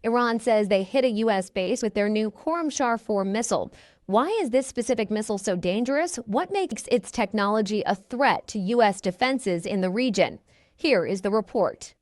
Iran says they hit a U.S. base with their new Khorramshahr-4 missile. Why is this specific missile so dangerous? What makes its technology a threat to U.S. defenses in the region? Here is the report.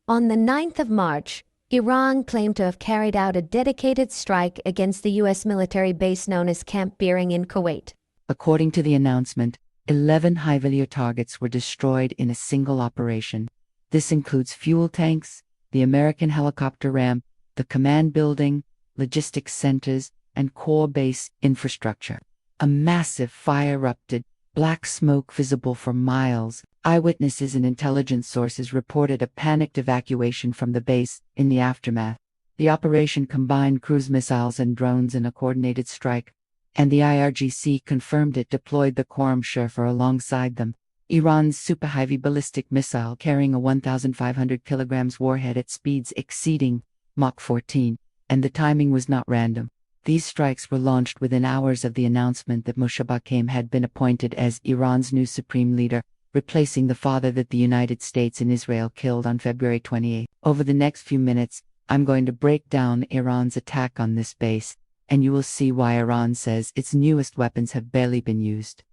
On the 9th of March, Iran claimed to have carried out a dedicated strike against the U.S. military base known as Camp Beering in Kuwait. According to the announcement, 11 high-value targets were destroyed in a single operation. This includes fuel tanks, the American helicopter ramp, the command building, logistics centers, and core base infrastructure. A massive fire erupted, black smoke visible for miles. Eyewitnesses and intelligence sources reported a panicked evacuation from the base in the aftermath. The operation combined cruise missiles and drones in a coordinated strike, and the IRGC confirmed it deployed the Khorramshahr-4 alongside them. Iran's Super Heavy ballistic missile carrying a 1,500 kilograms warhead at speeds exceeding Mach 14, and the timing was not random. These strikes were launched within hours of the announcement that Mossadegh had been appointed as Iran's new supreme leader, replacing the father that the United States and Israel killed on February 28. Over the next few minutes, I'm going to break down Iran's attack on this base, and you will see why Iran says its newest weapons have barely been used.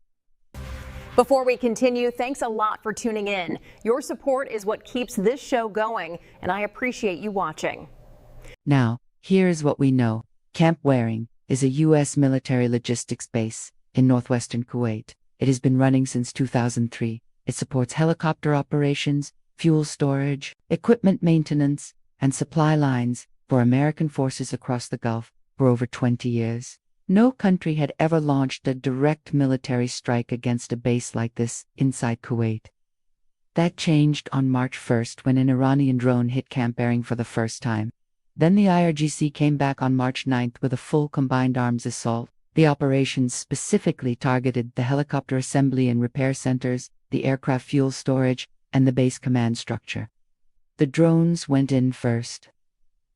Before we continue, thanks a lot for tuning in. Your support is what keeps this show going, and I appreciate you watching. Now, here is what we know. Camp Beering is a U.S. military logistics base in northwestern Kuwait. It has been running since 2003. It supports helicopter operations, fuel storage, equipment maintenance, and supply lines for American forces across the Gulf for over 20 years. No country had ever launched a direct military strike against a base like this inside Kuwait. That changed on March 1st when an Iranian drone hit Camp Beering for the first time. Then the IRGC came back on March 9th with a full combined arms assault. The operations specifically targeted the helicopter assembly and repair centers, the aircraft fuel storage, and the base command structure. The drones went in first.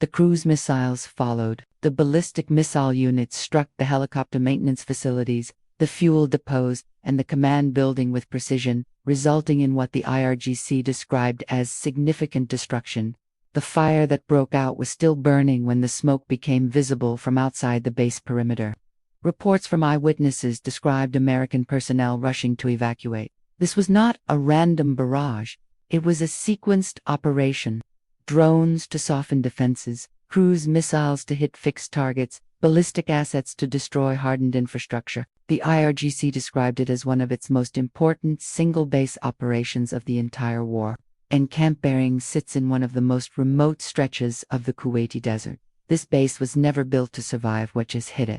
The cruise missiles followed. The ballistic missile units struck the helicopter maintenance facilities, the fuel depots, and the command building with precision, resulting in what the IRGC described as significant destruction. The fire that broke out was still burning when the smoke became visible from outside the base perimeter. Reports from eyewitnesses described American personnel rushing to evacuate. This was not a random barrage. It was a sequenced operation. Drones to soften defenses, cruise missiles to hit fixed targets, ballistic assets to destroy hardened infrastructure. The IRGC described it as one of its most important single-base operations of the entire war. And Camp Beering sits in one of the most remote stretches of the Kuwaiti desert. This base was never built to survive what just hit it.